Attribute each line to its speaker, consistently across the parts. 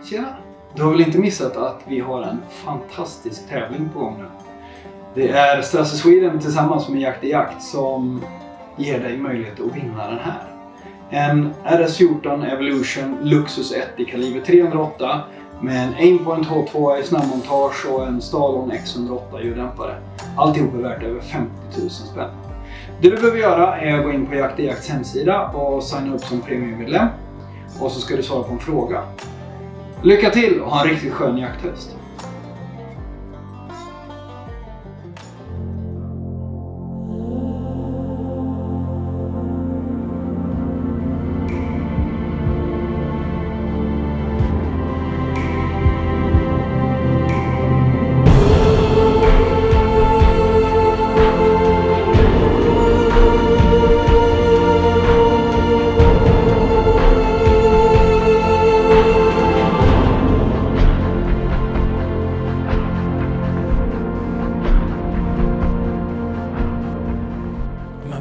Speaker 1: Tjena! Du har väl inte missat att vi har en fantastisk tävling på gång nu. Det är Strasse Sweden tillsammans med Jakt i Jakt som ger dig möjlighet att vinna den här. En RS14 Evolution Luxus 1 i kaliber 308 med en Aimpoint H2 i snabbmontage och en Stalon X108 ljuddämpare. Alltihop är värt över 50 000 spänn. Det du behöver göra är att gå in på Jakt i Jakts hemsida och signa upp som premiummedlem. Och så ska du svara på en fråga. Lycka till och ha en riktigt skön jakthöst!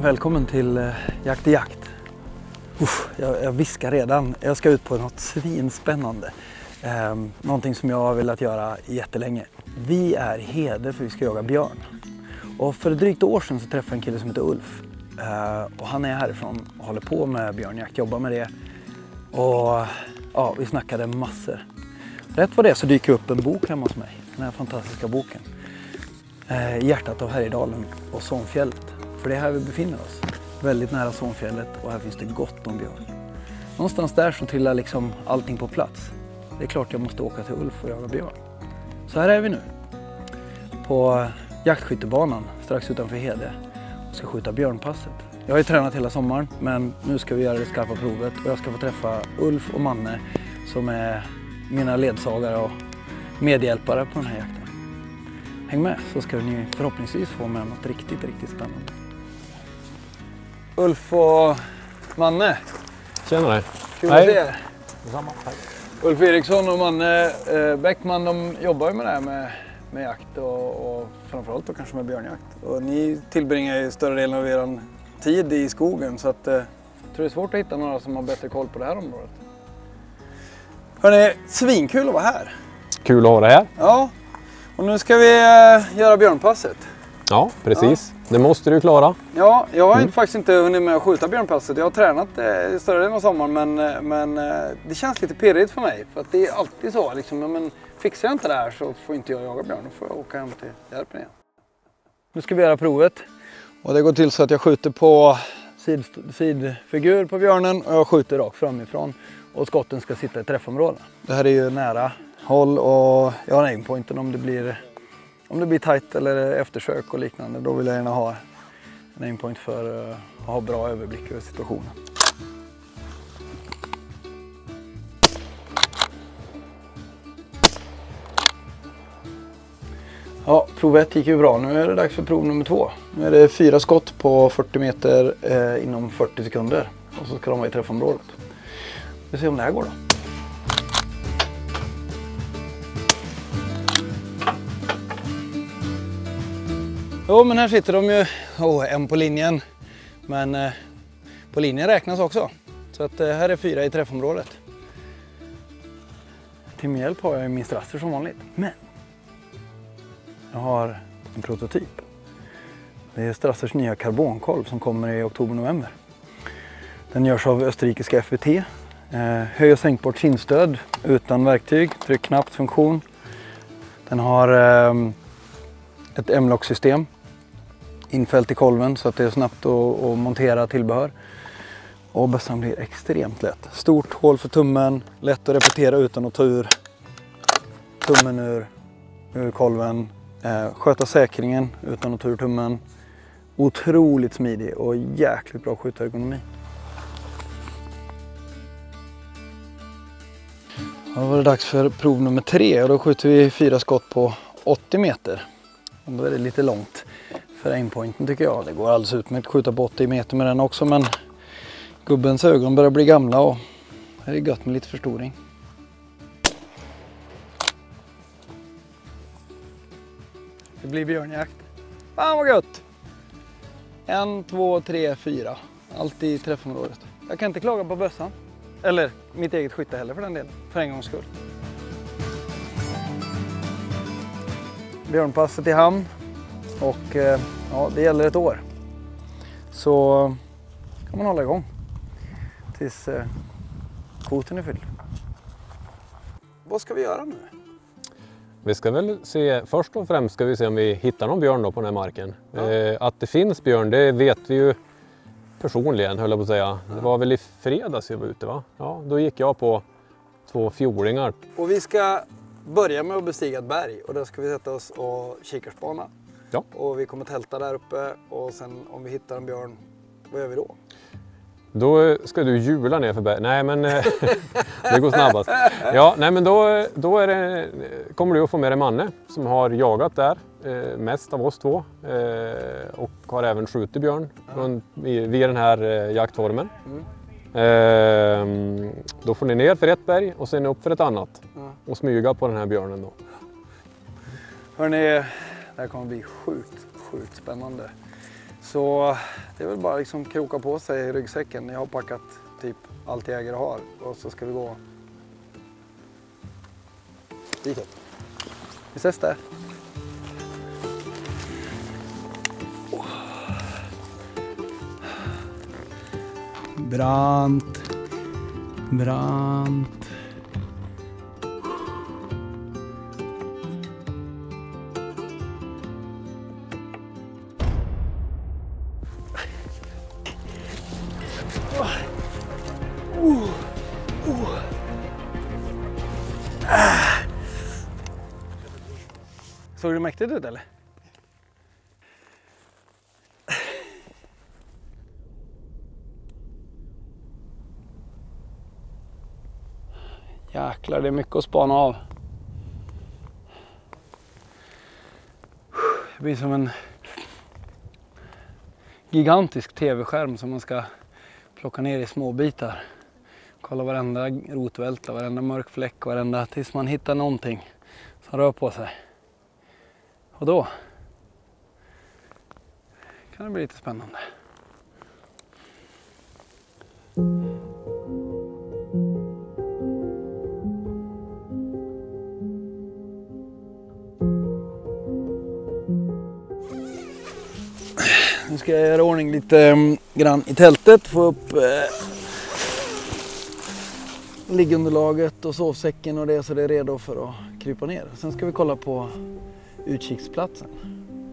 Speaker 2: Välkommen till Jakt i Jakt. Jag viskar redan. Jag ska ut på något svinspännande. Någonting som jag har velat göra jättelänge. Vi är i Hede för vi ska jaga björn. Och för drygt år sedan så träffade jag en kille som heter Ulf. Och han är härifrån och håller på med björnjakt, jobbar med det. Och ja, vi snackade massor. Rätt vad det så dyker upp en bok hemma hos mig. Den här fantastiska boken. Hjärtat av Härjedalen och Sånfjället. För det är här vi befinner oss. Väldigt nära Sånfjället och här finns det gott om björn. Någonstans där så trillar liksom allting på plats. Det är klart jag måste åka till Ulf och jaga björn. Så här är vi nu. På jaktskyttebanan strax utanför Hede. Och ska skjuta björnpasset. Jag har ju tränat hela sommaren men nu ska vi göra det skarpa provet. Och jag ska få träffa Ulf och Manne som är mina ledsagare och medhjälpare på den här jakten. Häng med så ska ni förhoppningsvis få med något riktigt spännande. Ulf och Manne.
Speaker 3: Tjena dig.
Speaker 2: Kul att se er.
Speaker 3: Detsamma. Hej.
Speaker 2: Ulf Eriksson och Manne Bäckman, de jobbar ju med det här med jakt och framförallt då kanske med björnjakt. Och ni tillbringar ju större delen av er tid i skogen så att jag tror det är svårt att hitta några som har bättre koll på det här området. Hörrni, svinkul att vara här.
Speaker 3: Kul att ha det här.
Speaker 2: Ja, och nu ska vi göra björnpasset.
Speaker 3: Ja, precis. Ja. Det måste du klara.
Speaker 2: Ja, jag har faktiskt inte hunnit med att skjuta björnpasset. Jag har tränat större delen av sommaren men det känns lite pirrigt för mig. För att det är alltid så liksom, men fixar jag inte det här så får inte jag jaga björn. Då får jag åka hem till Järpen igen. Nu ska vi göra provet. Och det går till så att jag skjuter på sidfigur på björnen och jag skjuter rakt framifrån. Och skotten ska sitta i träffområden. Det här är ju nära håll och jag har en aimpointen om det blir tight eller eftersök och liknande. Då vill jag gärna ha en aimpoint för att ha bra överblick över situationen. Ja, prov 1 gick ju bra. Nu är det dags för prov nummer 2. Nu är det 4 skott på 40 meter inom 40 sekunder. Och så ska de vara i träffområdet. Vi får se om det här går då. Jo, men här sitter de ju, en på linjen, men på linjen räknas också. Så att här är 4 i träffområdet. Till min hjälp har jag min Strasser som vanligt, men jag har en prototyp. Det är Strassers nya karbonkolv som kommer i oktober-november. Den görs av österrikiska FVT. Höj- och sänkbart kindstöd utan verktyg, tryckknappsfunktion. Den har ett M-lock-system infällt i kolven så att det är snabbt att montera tillbehör. Och bössan blir extremt lätt. Stort hål för tummen, lätt att repetera utan att ta ur tummen ur kolven. Sköta säkringen utan att ta ur tummen. Otroligt smidig och jäkligt bra skjutergonomi. Då var det dags för prov nummer 3 och då skjuter vi 4 skott på 80 meter. Och då är det lite långt för aimpointen tycker jag. Det går alldeles utmärkt att skjuta på 80 meter med den också, men gubbens ögon börjar bli gamla och här är det gött med lite förstoring. Det blir björnjakt. Fan vad gött! 1, 2, 3, 4. Allt i träffområdet. Jag kan inte klaga på bössan. Eller mitt eget skytte heller för den delen. För en gångs skull. björnpasset i hamn och ja, det gäller ett år. Så kan man hålla igång tills kvoten är fylld. Vad ska vi göra nu?
Speaker 3: Vi ska väl se, först och främst ska vi se om vi hittar någon björn då på den här marken.
Speaker 2: Ja.
Speaker 3: Att det finns björn, det vet vi ju personligen, höll jag på att säga. Det var väl i fredags jag var ute, va? Ja, då gick jag på 2 fjordingar.
Speaker 2: Och vi ska börja med att bestiga ett berg och där ska vi sätta oss och kikarspana.
Speaker 3: Ja.
Speaker 2: Och vi kommer tälta där uppe och sen om vi hittar en björn, vad gör vi då?
Speaker 3: Då ska du hjula ner för berg. Nej, men det går snabbast. Ja, nej, men då är det, kommer du att få med dig Manne som har jagat där mest av oss 2 och har även skjutit björn vid den här jaktformen. Då får ni ner för ett berg och sen upp för ett annat och smyga på den här björnen då.
Speaker 2: Hörrni, det här kommer bli sjukt spännande. Så det är väl bara liksom kroka på sig i ryggsäcken. Jag har packat typ allt jag äger och har och så ska vi gå ditåt. Vi ses där. Brant. Såg det mäktigt ut eller? Jäklar, det är mycket att spana av. Det blir som en gigantisk tv-skärm som man ska plocka ner i små bitar. Kolla varenda rotvälta, varenda mörk fläck, varenda tills man hittar någonting som rör på sig. Och då kan det bli lite spännande. Nu ska jag göra ordning lite grann i tältet, få upp liggunderlaget och sovsäcken och det så det är redo för att krypa ner. Sen ska vi kolla på utkiksplatsen.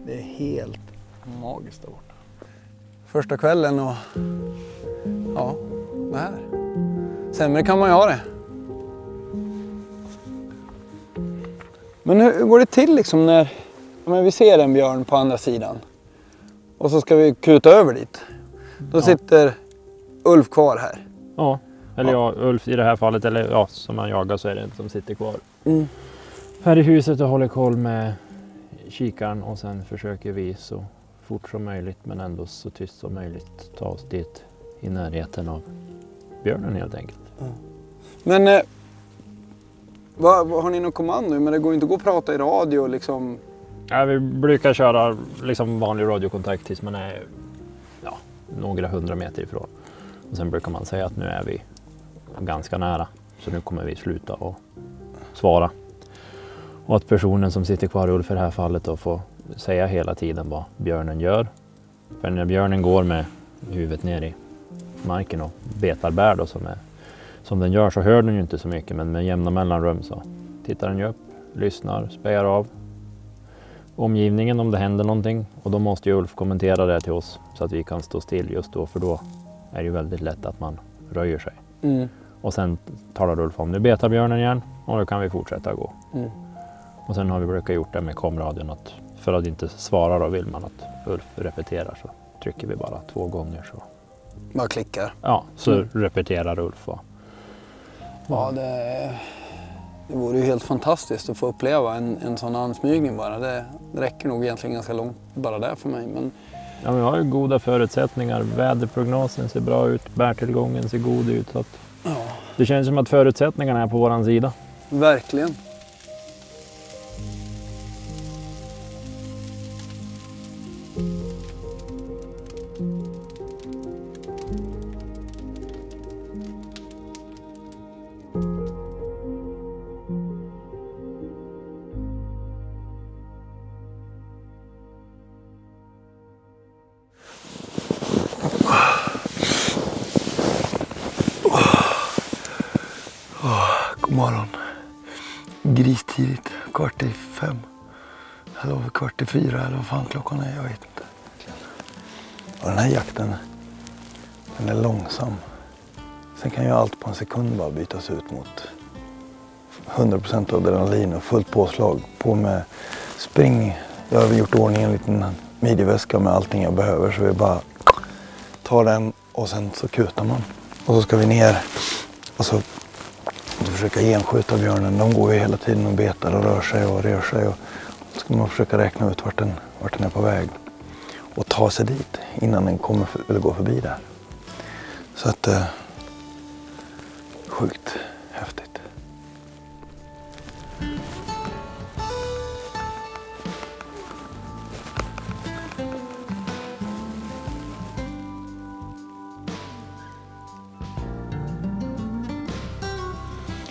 Speaker 2: Det är helt magiskt där borta. Första kvällen och ja, det här. Sämre kan man ju ha det. Men hur går det till liksom när vi ser en björn på andra sidan och så ska vi kuta över dit? Då sitter Ulf kvar här.
Speaker 4: Ja, eller ja, Ulf i det här fallet, eller ja, som man jagar så är det en som sitter kvar. Här i huset och håller koll med kikaren och sen försöker vi så fort som möjligt men ändå så tyst som möjligt ta oss dit i närheten av björnen helt enkelt.
Speaker 2: Men vad har ni någon kommando? Men det går inte att gå och prata i radio liksom?
Speaker 4: Ja, vi brukar köra liksom vanlig radiokontakt tills man är några 100 meter ifrån. Och sen brukar man säga att nu är vi ganska nära så nu kommer vi sluta och svara. Och att personen som sitter kvar, Ulf i det här fallet, då får säga hela tiden vad björnen gör. För när björnen går med huvudet ner i marken och betar bär då, som den gör så hör den ju inte så mycket, men med jämna mellanrum så tittar den ju upp, lyssnar, spejar av omgivningen om det händer någonting. Och då måste ju Ulf kommentera det till oss så att vi kan stå still just då, för då är det ju väldigt lätt att man röjer sig. Och sen talar Ulf om nu betar björnen igen och då kan vi fortsätta gå. Och sen har vi brukat gjort det med komradion att för att inte svara då vill man att Ulf repeterar så trycker vi bara 2 gånger så.
Speaker 2: Bara klickar?
Speaker 4: Ja, så repeterar Ulf.
Speaker 2: Ja, det vore ju helt fantastiskt att få uppleva en sån ansmygning bara. Det räcker nog egentligen ganska långt bara där för mig. Men...
Speaker 4: Ja, vi har ju goda förutsättningar. Väderprognosen ser bra ut, bärtillgången ser god ut. Så att det känns som att förutsättningarna är på våran sida.
Speaker 2: Verkligen. gristidigt, 4:45. Eller 4:45 eller vad fan klockan är, jag vet inte. Och den här jakten, den är långsam. Sen kan ju allt på en sekund bara bytas ut mot 100% adrenalin och fullt påslag. På med spring. Jag har gjort ordning en liten midjeväska med allting jag behöver, så vi bara tar den och sen så kutar man. Och så ska vi ner och så försöka genskjuta björnen. De går ju hela tiden och betar och rör sig. Och så ska man försöka räkna ut vart den är på väg. Och ta sig dit innan den kommer eller går förbi där. Så att sjukt häftigt.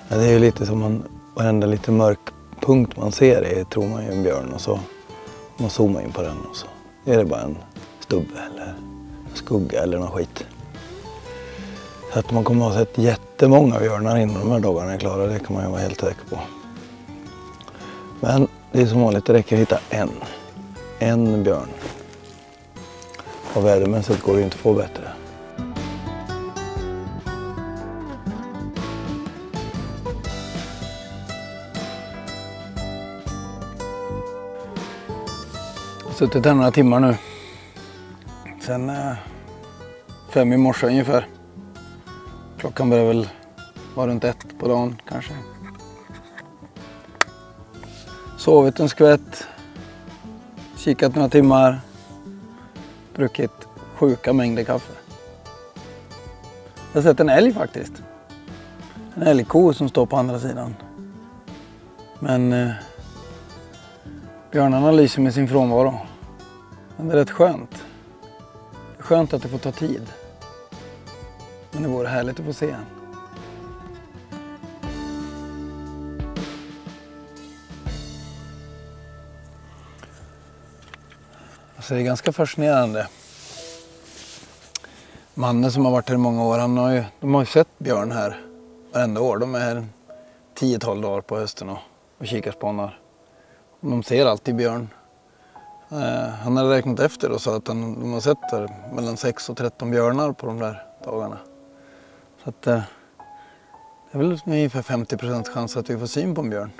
Speaker 2: Ja, det är ju lite som varenda lite mörk punkt man ser är, tror man ju en björn, och så man zoomar in på den och så är det bara en stubbe eller en skugga eller någon skit. Så att man kommer att ha sett jättemånga björnar innan de här dagarna är klara, det kan man ju vara helt säker på. Men det är som vanligt, det räcker att hitta en björn. Och vädermässigt går det ju inte att få bättre. Suttit här några timmar nu. Sen 5 i morse ungefär. Klockan börjar väl vara runt 1 på dagen kanske. Sovit en skvätt. Kikat några timmar. Druckit sjuka mängder kaffe. Jag har sett en älg faktiskt. En älgko som står på andra sidan. Men björnarna lyser med sin frånvaro. Men det är rätt skönt. Det är skönt att det får ta tid. Men det vore härligt att få se en. Alltså det är ganska fascinerande. Mannen som har varit här i många år, de har ju sett björn här varenda år. De är här 10-12 dagar på hösten och kikarspanar. De ser alltid björn. Han hade räknat efter och sa att de har sett där mellan 6 och 13 björnar på de där dagarna. Så att det är väl ungefär 50% chans att vi får syn på en björn.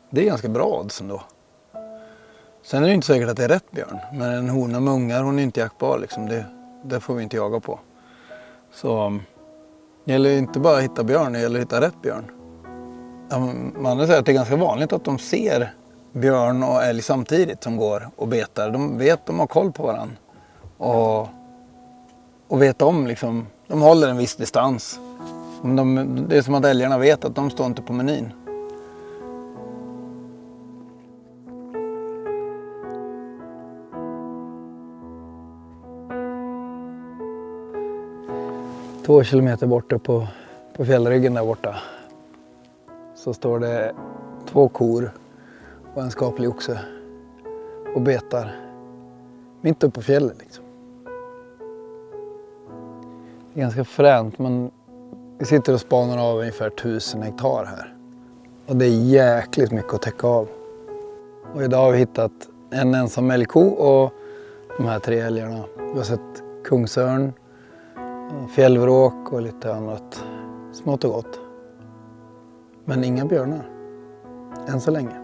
Speaker 2: Det är ganska bra odds ändå. Sen är det inte säkert att det är rätt björn. Men en hona med ungar, hon är inte jaktbar liksom. Det får vi inte jaga på. Så det gäller inte bara att hitta björn, det gäller att hitta rätt björn. Man säger att det är ganska vanligt att de ser björn och älg samtidigt som går och betar. De har koll på varandra. Och vet om liksom, de håller en viss distans. Det är som att älgarna vet att de står inte på menyn. Två kilometer borta på fjällryggen där borta så står det 2 kor och en skaplig oxe och betar mitt uppe på fjället liksom. Det är ganska fränt, men vi sitter och spanar av ungefär 1000 hektar här. Och det är jäkligt mycket att täcka av. Och idag har vi hittat en ensam älgko och de här 3 älgarna. Vi har sett kungsörn, fjällvråk och lite annat smått och gott. Men inga björnar. Än så länge.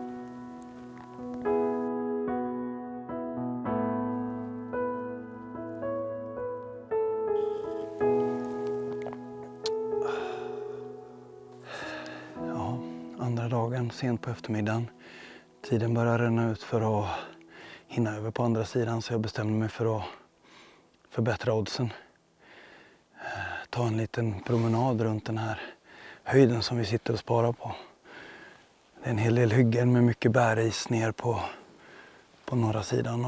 Speaker 2: Ja, andra dagen sent på eftermiddagen. Tiden börjar ränna ut för att hinna över på andra sidan, så jag bestämde mig för att förbättra oddsen. Ta en liten promenad runt den här höjden som vi sitter och sparar på. Det är en hel del hyggen med mycket bäris ner på norra sidan.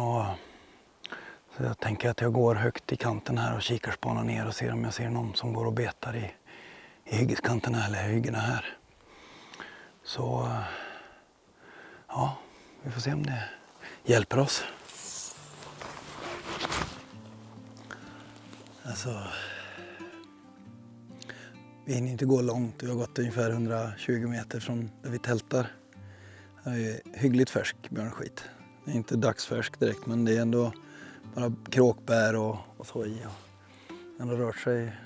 Speaker 2: Så jag tänker att jag går högt i kanten här och kikarspanar ner och ser om jag ser någon som går och betar i hyggeskanten eller hyggena här. Så ja, vi får se om det hjälper oss. Alltså, Vi hinner inte gå långt. Vi har gått ungefär 120 meter från där vi tältar. Det är hyggligt färsk björnskit. Det är inte dagsfärsk direkt, men det är ändå bara kråkbär och så i. Den har rört sig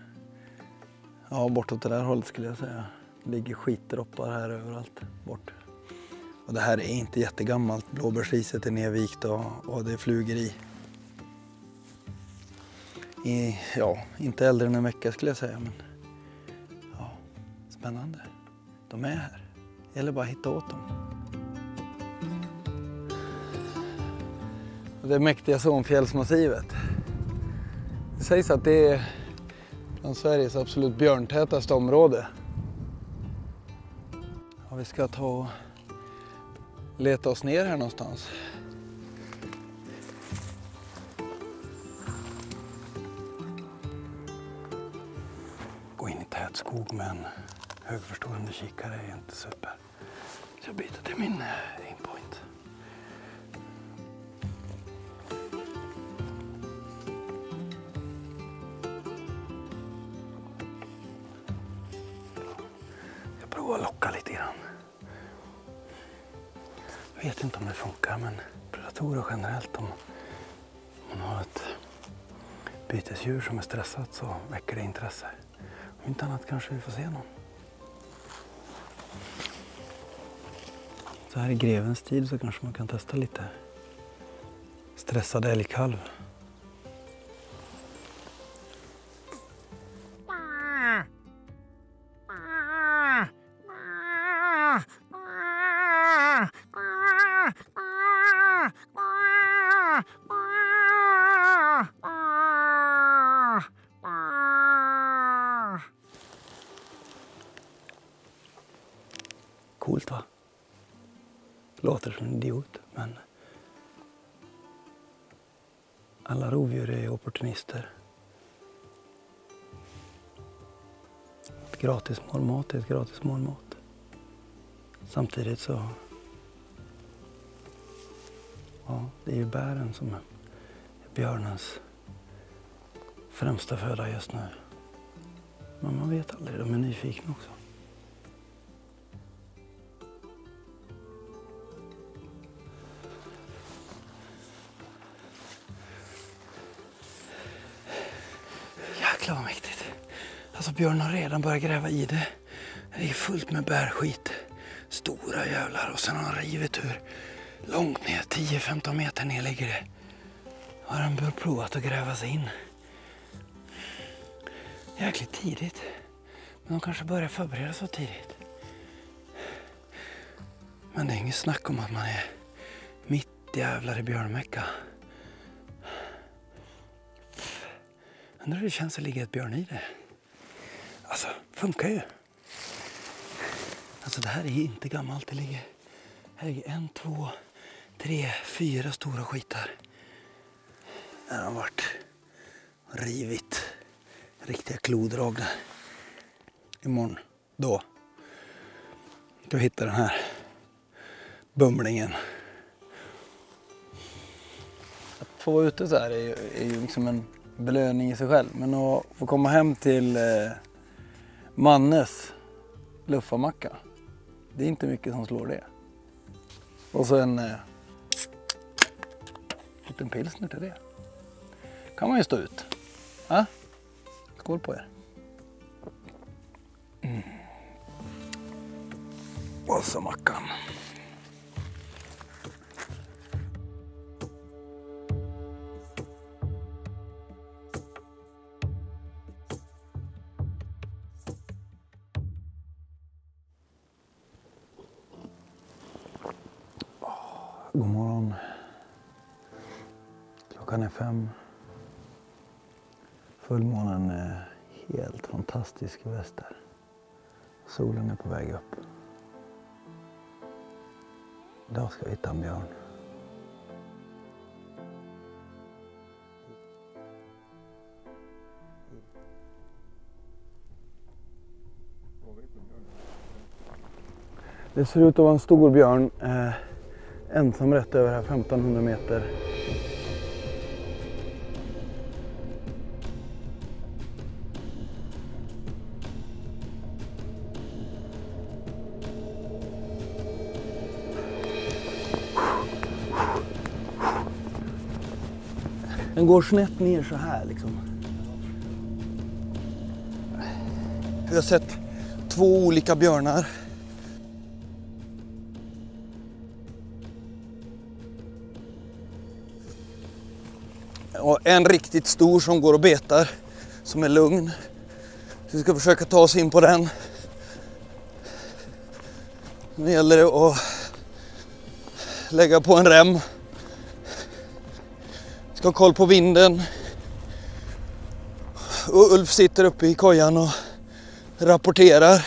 Speaker 2: bortåt det där hållet skulle jag säga. Det ligger skitdroppar här överallt bort. Och det här är inte jättegammalt. Blåbärsriset är nedvikt och det är flugor i. Inte äldre än en vecka skulle jag säga, men ja, spännande. De är här. Det gäller bara att hitta åt dem. Det mäktiga Sånfjällsmassivet. Det sägs att det är bland Sveriges absolut björntätaste område. Ja, vi ska ta och leta oss ner här någonstans. Gå in i tät skog med en högförstorande kikare är inte super. Så jag byter till min aimpoint. Jag provar att locka lite grann. Jag vet inte om det funkar, men predatorer generellt, om man har ett bytesdjur som är stressat så väcker det intresse. Om inte annat kanske vi får se någon. Så här i grevens tid så kanske man kan testa lite stressad älgkalv. Coolt va? Låter som en idiot, men alla rovdjur är opportunister. Ett gratis målmat är ett gratis målmat. Samtidigt så, det är ju bären som är björnens främsta föda just nu. Men man vet aldrig, de är nyfikna också. Jäklar vad mäktigt. Alltså björn har redan börjat gräva i det. Det är fullt med bärskit. Stora jävlar, och sen har han rivit ur långt ner, 10-15 meter ner ligger det. Har han bör provat att gräva sig in. Jäkligt tidigt. Men de kanske börjar förbereda så tidigt. Men det är inget snack om att man är mitt jävlar i björnmäcka. Undrar hur det känns att ligga ett björn i det. Alltså, funkar ju. Alltså det här är inte gammalt. Det ligger 1, 2, 3, 4 stora skitar. Där har varit rivit riktiga klodrag där. Imorgon då ska vi hitta den här bumlingen. Att få vara ute så här är ju liksom en belöning i sig själv. Men att få komma hem till Mannes luffarmacka, det är inte mycket som slår det. Och så en liten pilsner till det. Kan man ju stå ut. Ja? Skål på er. Och så mackan. God morgon. Klockan är 5. Fullmånen är helt fantastisk i väster. Solen är på väg upp. Idag ska vi hitta en björn. Det ser ut att vara en stor björn. Ensam rätt över här 1500 meter. Den går snett ner så här liksom. Vi har sett 2 olika björnar. Och en riktigt stor som går och betar, som är lugn. Så vi ska försöka ta oss in på den. Nu gäller det att lägga på en rem. Ska ha koll på vinden. Och Ulf sitter uppe i kojan och rapporterar.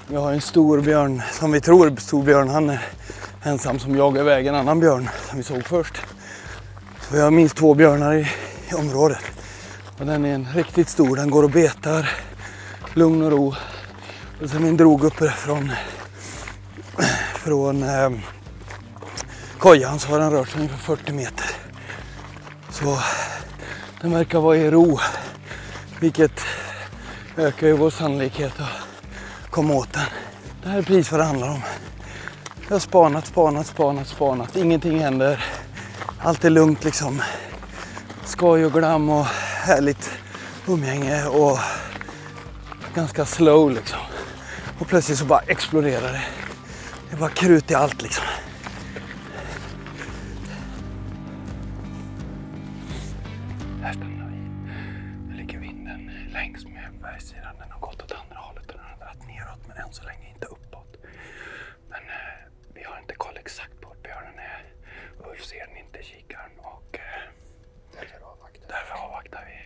Speaker 2: Vi har en stor björn, som vi tror är stor björn. Han är ensam som jagar iväg en annan björn som vi såg först. Så vi har minst 2 björnar i området. Och den är en riktigt stor, den går och betar. Lugn och ro. Och sen min drog uppe från kojan så har den rört sig ungefär 40 meter. Så den verkar vara i ro. Vilket ökar ju vår sannolikhet att komma åt den. Det här är precis vad det handlar om. Jag har spanat. Ingenting händer. Allt är lugnt liksom. Skoj och glam och härligt umgänge och ganska slow liksom. Och plötsligt så bara exploderar det. Det är bara krut i allt liksom. Här stannar vi. Nu ligger vinden längs med bergssidan. Den har gått åt andra hållet och den har dragit neråt, men än så länge inte uppåt. Men vi har inte koll exakt på vart björnen är. Ulf ser den inte i kikaren och därför avvaktar vi.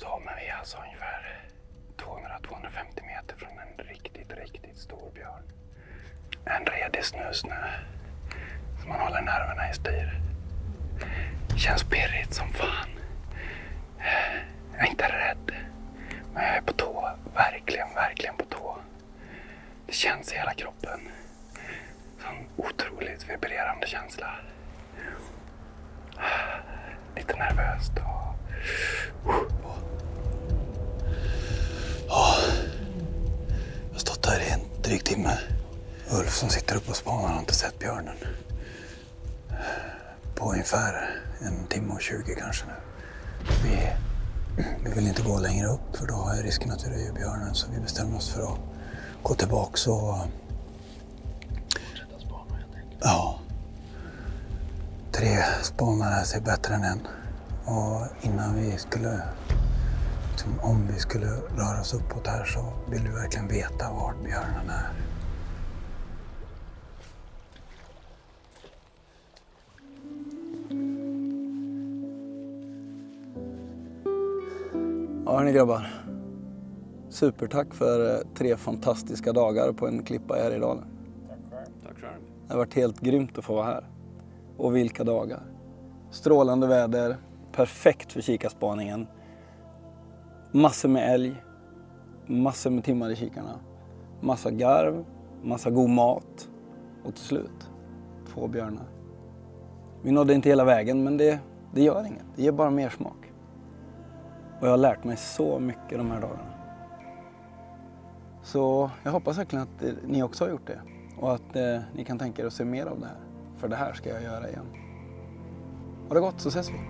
Speaker 2: Så men vi är alltså ungefär 200-250 meter från en riktigt stor björn. En redig snusnö som man håller nerverna i styr. Känns pirrigt som fan. Jag är inte rädd, men jag är på tå. Verkligen på tå. Det känns i hela kroppen. Sån otroligt vibrerande känsla. Lite nervöst och... Jag har stått här i en dryg timme. Ulf som sitter uppe och spanar har inte sett björnen. På ungefär 1 timme och 20 kanske nu. Vi vill inte gå längre upp för då är risken att vi röjer björnen, så vi bestämmer oss för att gå tillbaka och... Fortsätta spana helt enkelt. Ja. 3 spanare ser bättre än 1. Och innan vi skulle... om vi skulle röra oss uppåt här så vill vi verkligen veta var björnen är. Ja hörni grabbar, supertack för 3 fantastiska dagar på en klippa i Härjedalen.
Speaker 3: Tack själv.
Speaker 2: Det har varit helt grymt att få vara här. Och vilka dagar. Strålande väder, perfekt för kikarspaningen. Massor med älg, massor med timmar i kikarna. Massa garv, massa god mat och till slut 2 björnar. Vi nådde inte hela vägen, men det gör inget. Det ger bara mer smak. Och jag har lärt mig så mycket de här dagarna. Så jag hoppas verkligen att ni också har gjort det. Och att ni kan tänka er att se mer av det här. För det här ska jag göra igen. Ha det gott, så ses vi.